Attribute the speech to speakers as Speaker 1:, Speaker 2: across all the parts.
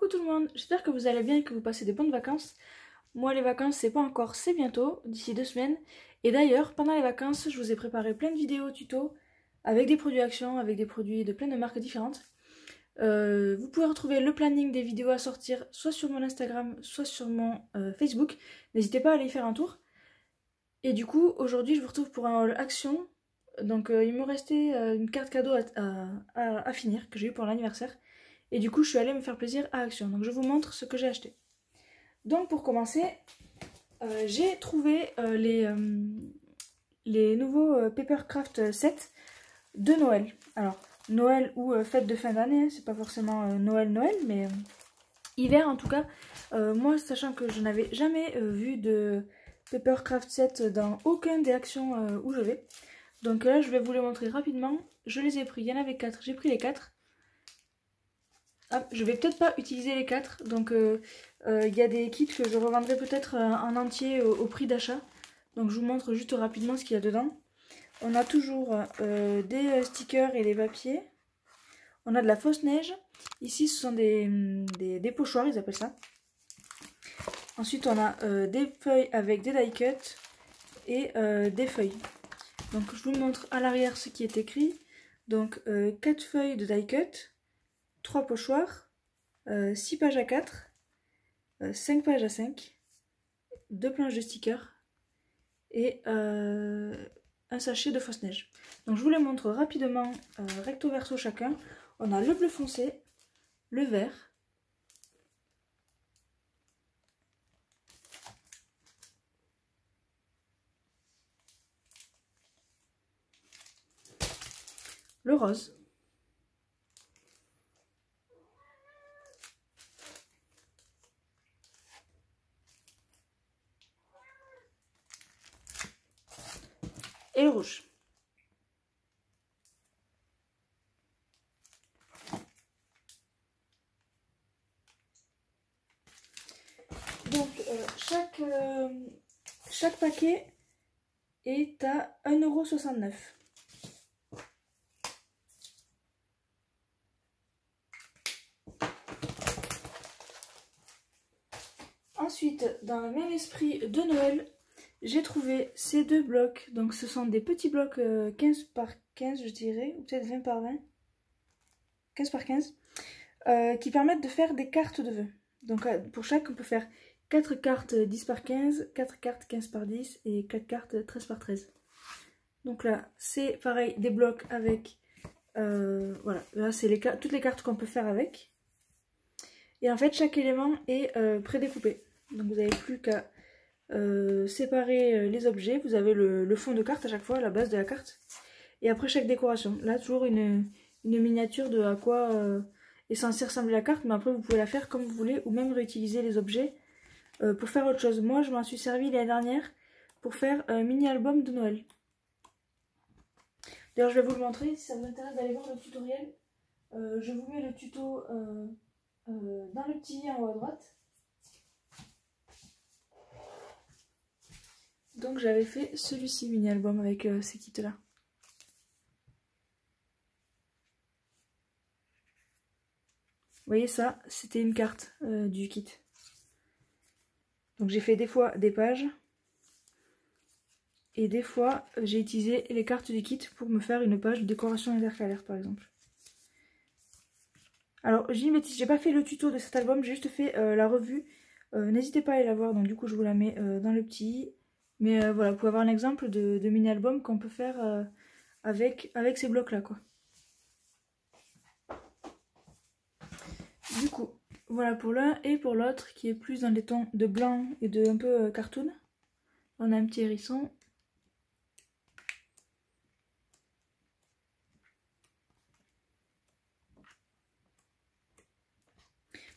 Speaker 1: Coucou tout le monde, j'espère que vous allez bien et que vous passez des bonnes vacances. Moi les vacances c'est pas encore, c'est bientôt, d'ici 2 semaines. Et d'ailleurs pendant les vacances je vous ai préparé plein de vidéos tuto avec des produits Action, avec des produits de plein de marques différentes. Vous pouvez retrouver le planning des vidéos à sortir soit sur mon Instagram, soit sur mon Facebook. N'hésitez pas à aller y faire un tour. Et du coup aujourd'hui je vous retrouve pour un haul Action. Donc il me restait une carte cadeau à finir que j'ai eu pour l'anniversaire. Et du coup, je suis allée me faire plaisir à Action. Donc, je vous montre ce que j'ai acheté. Donc, pour commencer, j'ai trouvé les nouveaux Papercraft 7 de Noël. Alors, Noël ou fête de fin d'année, hein, c'est pas forcément Noël, mais hiver en tout cas. Moi, sachant que je n'avais jamais vu de Papercraft 7 dans aucun des Actions où je vais. Donc là, je vais vous les montrer rapidement. Je les ai pris, il y en avait 4, j'ai pris les 4. Ah, je vais peut-être pas utiliser les 4, donc il y a des kits que je revendrai peut-être en entier au prix d'achat. Donc je vous montre juste rapidement ce qu'il y a dedans. On a toujours des stickers et des papiers. On a de la fausse neige. Ici ce sont des pochoirs, ils appellent ça. Ensuite on a des feuilles avec des die cuts et des feuilles. Donc je vous montre à l'arrière ce qui est écrit. Donc 4 feuilles de die cut. 3 pochoirs, 6 pages à 4, 5 pages à 5, 2 planches de stickers et un sachet de fausse neige. Donc je vous les montre rapidement recto verso chacun. On a le bleu foncé, le vert, le rose, et le rouge. Donc chaque paquet est à 1,69 €. Ensuite, dans le même esprit de Noël, j'ai trouvé ces deux blocs. Donc ce sont des petits blocs 15 par 15 je dirais, ou peut-être 20 par 20. 15 par 15. Qui permettent de faire des cartes de vœux. Donc pour chaque, on peut faire 4 cartes 10 par 15, 4 cartes 15 par 10 et 4 cartes 13 par 13. Donc là, c'est pareil, des blocs avec... voilà, là c'est toutes les cartes qu'on peut faire avec. Et en fait, chaque élément est prédécoupé. Donc vous n'avez plus qu'à séparer les objets. Vous avez le fond de carte à chaque fois, la base de la carte. Et après chaque décoration. Là, toujours une miniature de à quoi est censée ressembler la carte. Mais après, vous pouvez la faire comme vous voulez ou même réutiliser les objets pour faire autre chose. Moi, je m'en suis servi l'année dernière pour faire un mini-album de Noël. D'ailleurs, je vais vous le montrer. Si ça vous intéresse d'aller voir le tutoriel, je vous mets le tuto dans le petit lien en haut à droite. Donc j'avais fait celui-ci mini-album avec ces kits-là. Vous voyez ça, c'était une carte du kit. Donc j'ai fait des fois des pages. Et des fois j'ai utilisé les cartes du kit pour me faire une page de décoration intercalaire par exemple. Alors j'ai une bêtise, j'ai pas fait le tuto de cet album, j'ai juste fait la revue. N'hésitez pas à aller la voir, donc du coup je vous la mets dans le petit. Mais voilà, vous pouvez avoir un exemple de mini-album qu'on peut faire avec ces blocs-là, quoi. Du coup, voilà pour l'un et pour l'autre qui est plus dans les tons de blanc et de un peu cartoon. On a un petit hérisson.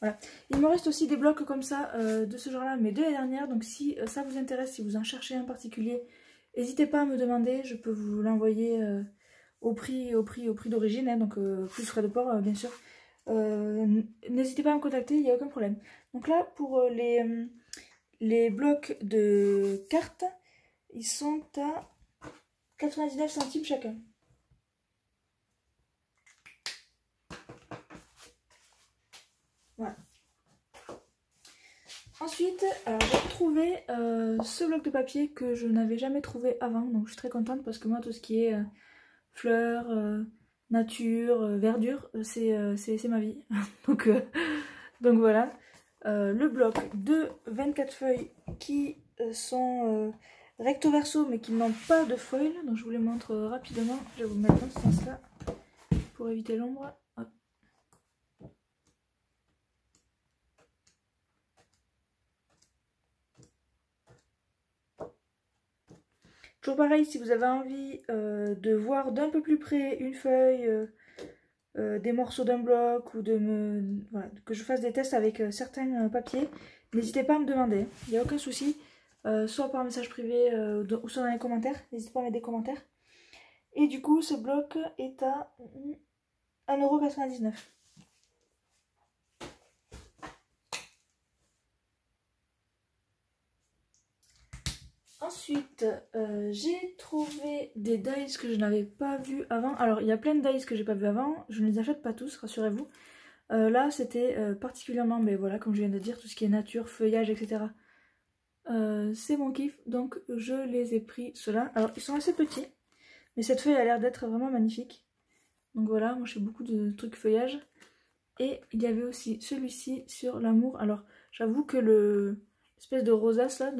Speaker 1: Voilà. Il me reste aussi des blocs comme ça, de ce genre-là, mais de l'année dernière. Donc si ça vous intéresse, si vous en cherchez un particulier, n'hésitez pas à me demander. Je peux vous l'envoyer au prix d'origine, hein, donc plus frais de port, bien sûr. N'hésitez pas à me contacter, il n'y a aucun problème. Donc là, pour les blocs de cartes, ils sont à 99 centimes chacun. Voilà. Ensuite, j'ai trouvé ce bloc de papier que je n'avais jamais trouvé avant, donc je suis très contente parce que moi tout ce qui est fleurs, nature, verdure, c'est ma vie. donc voilà, le bloc de 24 feuilles qui sont recto verso mais qui n'ont pas de foil, donc je vous les montre rapidement. Je vais vous mettre dans ce sens là pour éviter l'ombre. Toujours pareil, si vous avez envie de voir d'un peu plus près une feuille, des morceaux d'un bloc ou voilà, que je fasse des tests avec certains papiers, n'hésitez pas à me demander, il n'y a aucun souci, soit par message privé ou soit dans les commentaires, n'hésitez pas à mettre des commentaires. Et du coup, ce bloc est à 1,99 €. Ensuite, j'ai trouvé des dies que je n'avais pas vu avant. Alors, il y a plein de dies que j'ai pas vu avant. Je ne les achète pas tous, rassurez-vous. Là, c'était particulièrement, mais voilà, comme je viens de dire, tout ce qui est nature, feuillage, etc. C'est mon kiff, donc je les ai pris ceux-là. Alors, ils sont assez petits, mais cette feuille a l'air d'être vraiment magnifique. Donc voilà, moi je fais beaucoup de trucs feuillage. Et il y avait aussi celui-ci sur l'amour. Alors, j'avoue que l'espèce de rosace là,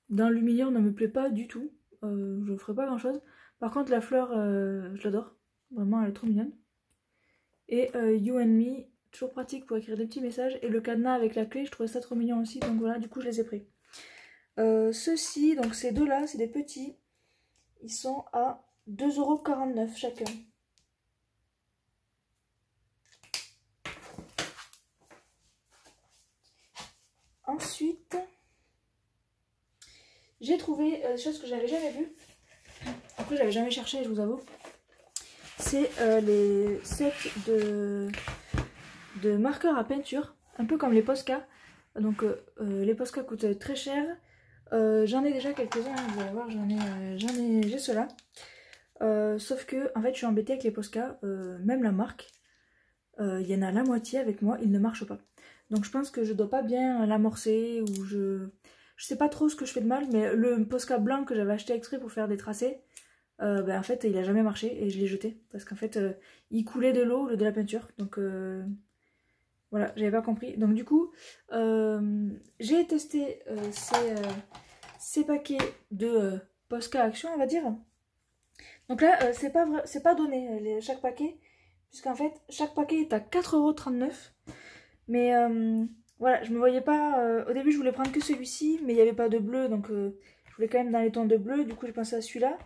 Speaker 1: d'enluminure ne me plaît pas du tout. Je ne ferai pas grand chose. Par contre la fleur je l'adore. Vraiment elle est trop mignonne. Et You and Me, toujours pratique pour écrire des petits messages. Et le cadenas avec la clé, je trouvais ça trop mignon aussi. Donc voilà, du coup je les ai pris. Ceux-ci, donc ces deux là, c'est des petits. Ils sont à 2,49 € chacun. Ensuite, j'ai trouvé des choses que j'avais jamais vues. Après, j'avais jamais cherché, je vous avoue. C'est les sets de marqueurs à peinture, un peu comme les Posca. Donc, les Posca coûtent très cher. J'en ai déjà quelques-uns, vous allez voir, j'ai ceux-là. Sauf que, en fait, je suis embêtée avec les Posca, même la marque. Il y en a la moitié avec moi, il ne marche pas. Donc, je pense que je dois pas bien l'amorcer ou je sais pas trop ce que je fais de mal, mais le Posca blanc que j'avais acheté exprès pour faire des tracés, en fait il a jamais marché et je l'ai jeté parce qu'en fait il coulait de l'eau au lieu de la peinture. Donc voilà, j'avais pas compris. Donc du coup j'ai testé ces paquets de Posca Action, on va dire. Donc là c'est pas donné chaque paquet, puisqu'en fait chaque paquet est à 4,39 €. Mais voilà, je me voyais pas. Au début, je voulais prendre que celui-ci, mais il n'y avait pas de bleu, donc je voulais quand même dans les tons de bleu. Du coup, j'ai pensé à celui-là,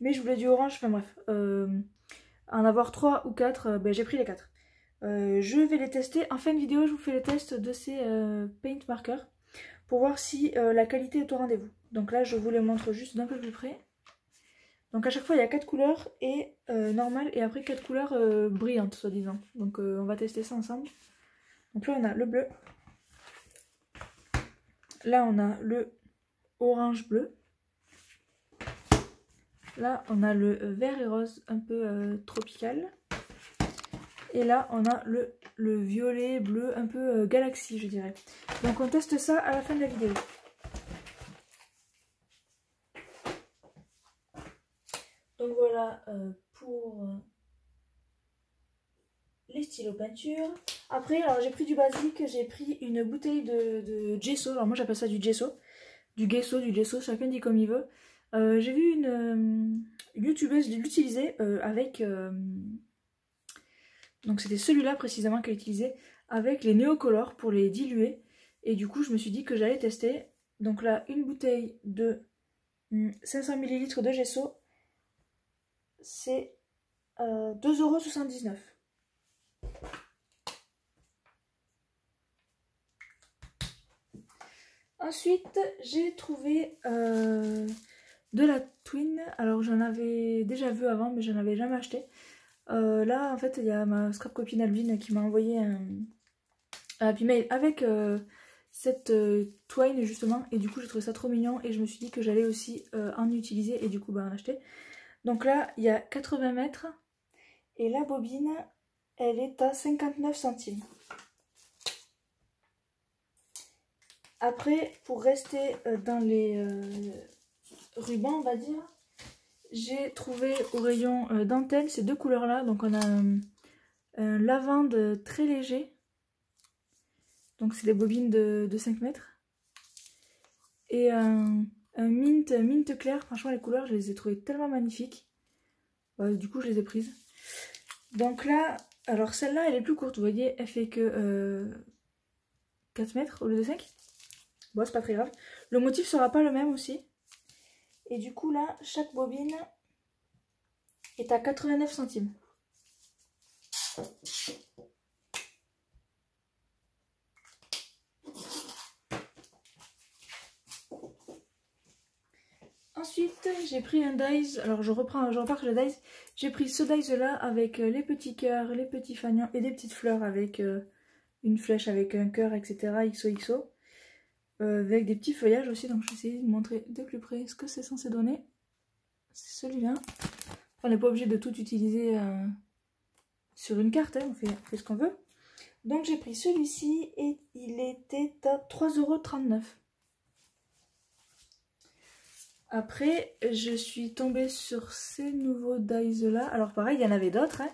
Speaker 1: mais je voulais du orange. Enfin bref, en avoir 3 ou 4, ben, j'ai pris les 4. Je vais les tester. En fin de vidéo, je vous fais les tests de ces paint markers pour voir si la qualité est au rendez-vous. Donc là, je vous les montre juste d'un peu plus près. Donc à chaque fois, il y a 4 couleurs et normales, et après 4 couleurs brillantes, soi-disant. Donc on va tester ça ensemble. Donc là on a le bleu, là on a le orange bleu, là on a le vert et rose un peu tropical, et là on a le violet bleu un peu galaxie, je dirais. Donc on teste ça à la fin de la vidéo. Donc voilà pour les stylos peinture. Après, alors j'ai pris du basique, j'ai pris une bouteille de gesso. Alors moi j'appelle ça du gesso, du gesso, chacun dit comme il veut. J'ai vu une youtubeuse l'utiliser avec... donc c'était celui-là précisément qu'elle utilisait avec les néocolores pour les diluer. Et du coup je me suis dit que j'allais tester. Donc là, une bouteille de 500 ml de gesso, c'est 2,79 €. Ensuite, j'ai trouvé de la Twin. Alors, j'en avais déjà vu avant, mais je n'en avais jamais acheté. Là, en fait, il y a ma scrap copine Alvin qui m'a envoyé un happy mail avec cette Twine, justement. Et du coup, j'ai trouvé ça trop mignon. Et je me suis dit que j'allais aussi en utiliser et du coup, en acheter. Donc là, il y a 80 mètres. Et la bobine, elle est à 59 centimes. Après, pour rester dans les rubans, on va dire, j'ai trouvé au rayon dentelle ces deux couleurs là. Donc on a un lavande très léger. Donc c'est des bobines de 5 mètres. Et un mint clair. Franchement les couleurs je les ai trouvées tellement magnifiques. Du coup je les ai prises. Donc là, alors celle-là elle est plus courte. Vous voyez, elle fait que 4 mètres au lieu de 5. Bon, c'est pas très grave. Le motif sera pas le même aussi. Et du coup là, chaque bobine est à 89 centimes. Ensuite, j'ai pris un dies. Alors je repars sur le dies. J'ai pris ce dies là avec les petits cœurs, les petits fanions et des petites fleurs avec une flèche avec un cœur, etc. XOXO. Avec des petits feuillages aussi. Donc je vais essayer de montrer de plus près ce que c'est censé donner. C'est celui-là. On n'est pas obligé de tout utiliser sur une carte. Hein. On fait ce qu'on veut. Donc j'ai pris celui-ci et il était à 3,39 €. Après, je suis tombée sur ces nouveaux dies là. Alors pareil, il y en avait d'autres. Hein.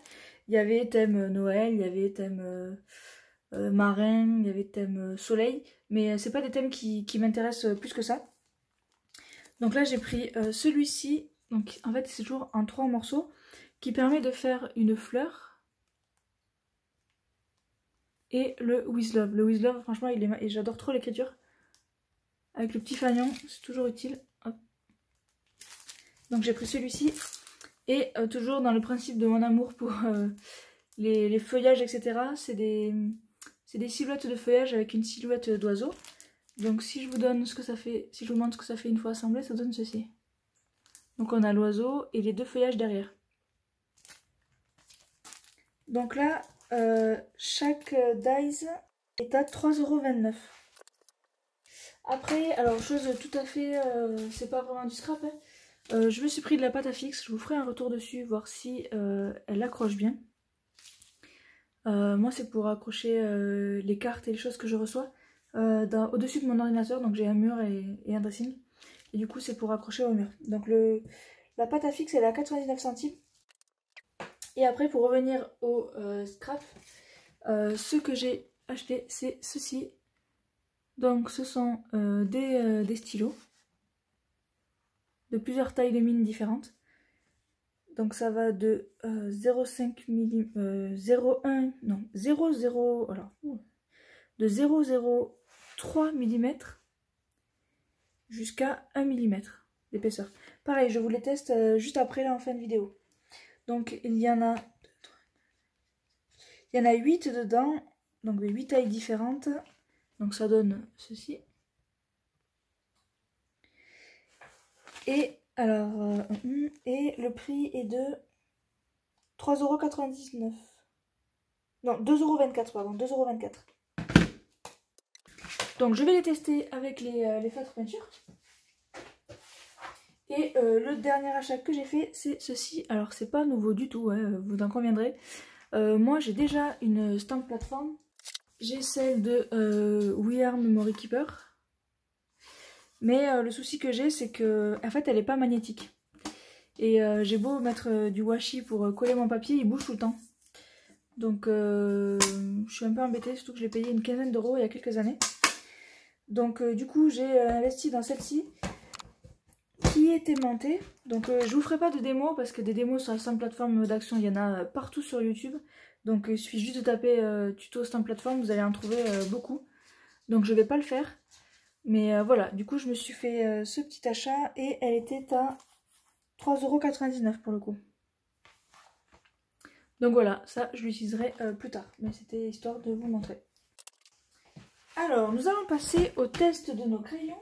Speaker 1: Il y avait thème Noël, il y avait thème marin, il y avait thème soleil. Mais c'est pas des thèmes qui m'intéressent plus que ça. Donc là, j'ai pris celui-ci. Donc en fait, c'est toujours en 3 morceaux. Qui permet de faire une fleur. Et le With Love. Le With Love, franchement, j'adore trop l'écriture. Avec le petit fanion, c'est toujours utile. Hop. Donc j'ai pris celui-ci. Et toujours dans le principe de mon amour pour les feuillages, etc. C'est des silhouettes de feuillage avec une silhouette d'oiseau. Donc si je vous donne ce que ça fait, si je vous montre ce que ça fait une fois assemblé, ça donne ceci. Donc on a l'oiseau et les deux feuillages derrière. Donc là, chaque dies est à 3,29 €. Après, alors chose tout à fait, c'est pas vraiment du scrap, hein. Je me suis pris de la pâte à fixe, je vous ferai un retour dessus, voir si elle accroche bien. Moi c'est pour accrocher les cartes et les choses que je reçois au-dessus de mon ordinateur, donc j'ai un mur et un dressing. Et du coup c'est pour accrocher au mur. Donc la pâte à fixe elle est à 99 centimes. Et après pour revenir au scrap, ce que j'ai acheté c'est ceci. Donc ce sont des stylos de plusieurs tailles de mine différentes. Donc ça va de 0,5 mm, 0,1, non, 0,0, alors, de 0,03 mm jusqu'à 1 mm d'épaisseur. Pareil, je vous les teste juste après là en fin de vidéo. Donc il y en a 8 dedans, donc de 8 tailles différentes. Donc ça donne ceci. Et alors, et le prix est de 3,99 €. Non, 2,24 €, pardon, 2,24 €. Donc je vais les tester avec les feutres peinture. Et le dernier achat que j'ai fait, c'est ceci. Alors c'est pas nouveau du tout, hein, vous en conviendrez. Moi j'ai déjà une stamp plateforme. J'ai celle de We Are Memory Keeper. Mais le souci que j'ai, c'est que en fait elle est pas magnétique. Et j'ai beau mettre du washi pour coller mon papier, il bouge tout le temps. Donc je suis un peu embêtée, surtout que je l'ai payé une quinzaine d'euros il y a quelques années. Donc du coup j'ai investi dans celle-ci qui est aimantée. Donc je vous ferai pas de démo parce que des démos sur la stamp plateforme d'action il y en a partout sur YouTube. Donc il suffit juste de taper tuto stamp plateforme, vous allez en trouver beaucoup. Donc je vais pas le faire. Mais voilà, du coup je me suis fait ce petit achat et elle était à 3,99 € pour le coup. Donc voilà, ça je l'utiliserai plus tard. Mais c'était histoire de vous montrer. Alors, nous allons passer au test de nos crayons.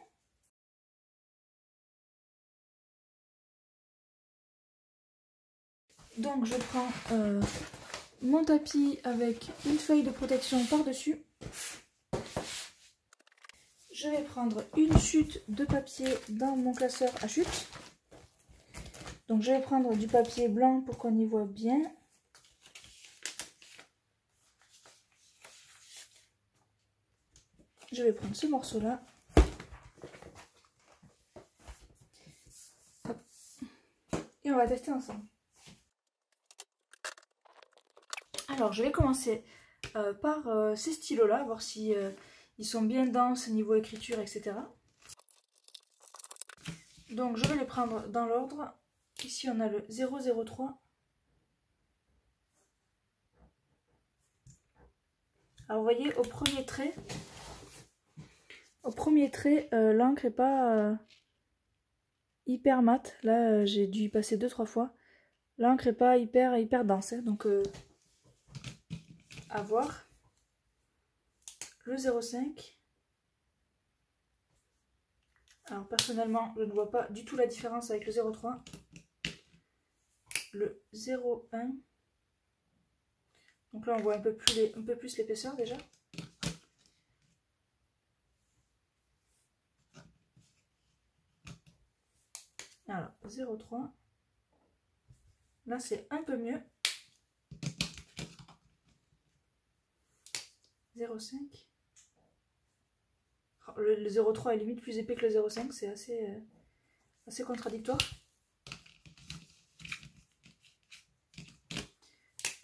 Speaker 1: Donc je prends mon tapis avec une feuille de protection par-dessus. Je vais prendre une chute de papier dans mon classeur à chute. Donc je vais prendre du papier blanc pour qu'on y voit bien. Je vais prendre ce morceau-là. on va tester ensemble. Alors je vais commencer par ces stylos là, voir si ils sont bien denses niveau écriture, etc. Donc je vais les prendre dans l'ordre. Ici on a le 003. Alors vous voyez au premier trait, l'encre n'est pas hyper mate. Là j'ai dû y passer 2-3 fois. L'encre n'est pas hyper dense, hein, donc à voir. Le 0,5. Alors personnellement, je ne vois pas du tout la différence avec le 0,3. Le 0,1. Donc là on voit un peu plus l'épaisseur déjà. Alors 0,3. Là c'est un peu mieux. 0,5. Le 0,3 est limite plus épais que le 0,5, c'est assez contradictoire.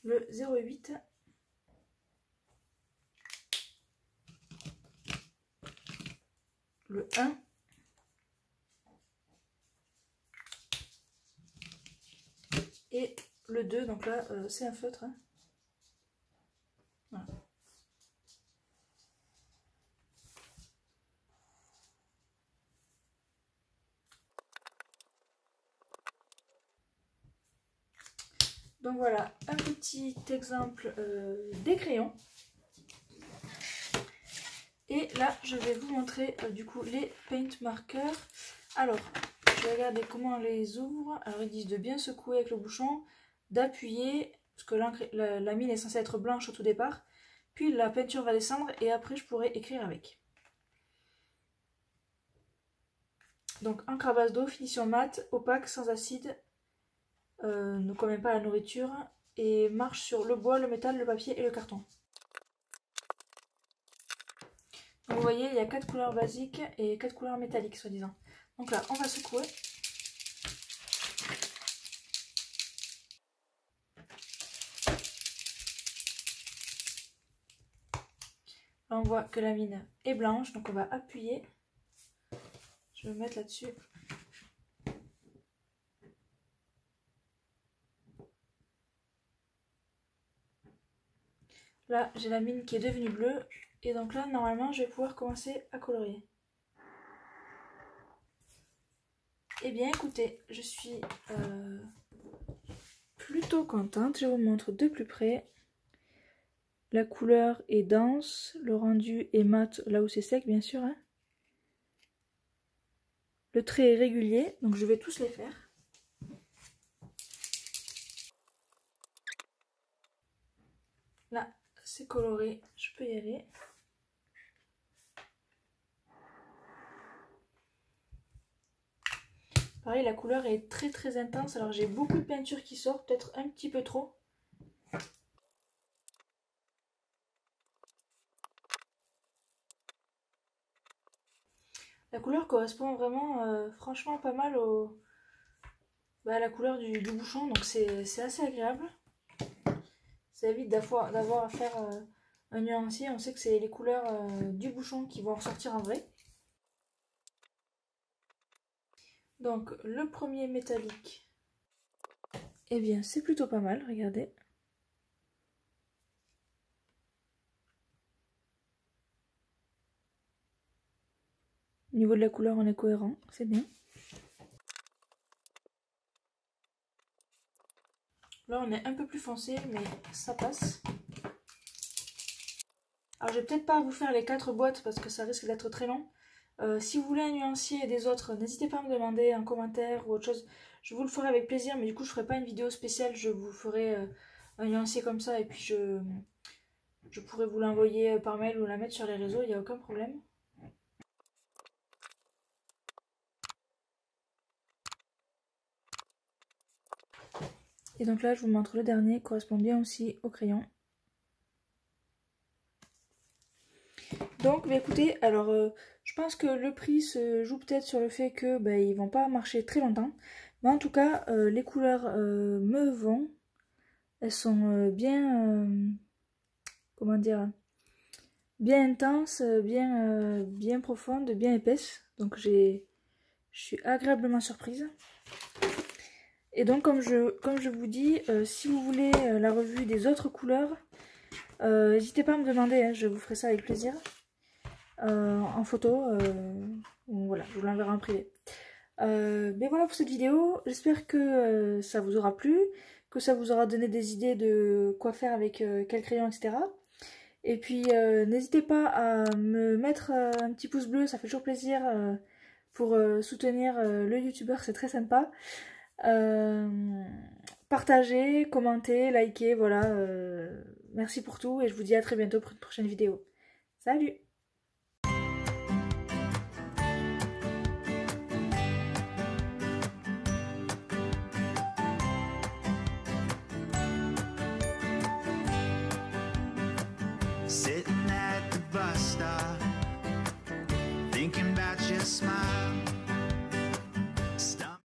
Speaker 1: Le 0,8. Le 1. Et le 2, donc là c'est un feutre. Hein. Voilà. Donc voilà, un petit exemple des crayons. Et là, je vais vous montrer du coup les paint markers. Alors, je vais regarder comment on les ouvre. Alors, ils disent de bien secouer avec le bouchon, d'appuyer, parce que la mine est censée être blanche au tout départ. Puis la peinture va descendre et après, je pourrai écrire avec. Donc, encre à base d'eau, finition mate, opaque, sans acide. Ne commet pas la nourriture et marche sur le bois, le métal, le papier et le carton. Donc vous voyez, il y a 4 couleurs basiques et 4 couleurs métalliques, soi-disant. Donc là, on va secouer. Là, on voit que la mine est blanche, donc on va appuyer. Je vais me mettre là-dessus. Là, j'ai la mine qui est devenue bleue. Et donc là, normalement, je vais pouvoir commencer à colorier. Eh bien, écoutez, je suis plutôt contente. Je vous montre de plus près. La couleur est dense. Le rendu est mat là où c'est sec, bien sûr. Hein. Le trait est régulier, donc je vais tous les faire. Là, c'est coloré, je peux y aller. Pareil, la couleur est très intense, alors j'ai beaucoup de peinture qui sort, peut-être un petit peu trop. La couleur correspond vraiment, franchement, pas mal à la couleur du bouchon, donc c'est assez agréable. Ça évite d'avoir à faire un nuancier, on sait que c'est les couleurs du bouchon qui vont ressortir en vrai. Donc le premier métallique, eh bien c'est plutôt pas mal, regardez. Au niveau de la couleur, on est cohérent, c'est bien. Là on est un peu plus foncé, mais ça passe. Alors je vais peut-être pas vous faire les 4 boîtes parce que ça risque d'être très long. Si vous voulez un nuancier et des autres, n'hésitez pas à me demander en commentaire ou autre chose. Je vous le ferai avec plaisir, mais du coup je ferai pas une vidéo spéciale. Je vous ferai un nuancier comme ça et puis je pourrai vous l'envoyer par mail ou la mettre sur les réseaux, il n'y a aucun problème. Et donc là je vous montre le dernier, correspond bien aussi au crayon. Donc bah écoutez, alors je pense que le prix se joue peut-être sur le fait que ils vont pas marcher très longtemps. Mais en tout cas, les couleurs me vont. Elles sont bien, comment dire, bien intenses, bien profondes, bien épaisses. Donc je suis agréablement surprise. Et donc comme je vous dis, si vous voulez la revue des autres couleurs, n'hésitez pas à me demander, hein, je vous ferai ça avec plaisir. En photo, voilà, je vous l'enverrai en privé. Mais voilà pour cette vidéo, j'espère que ça vous aura plu, que ça vous aura donné des idées de quoi faire avec quel crayon, etc. Et puis n'hésitez pas à me mettre un petit pouce bleu, ça fait toujours plaisir pour soutenir le youtubeur, c'est très sympa. Partagez, commentez, likez, voilà. Merci pour tout et je vous dis à très bientôt pour une prochaine vidéo. Salut!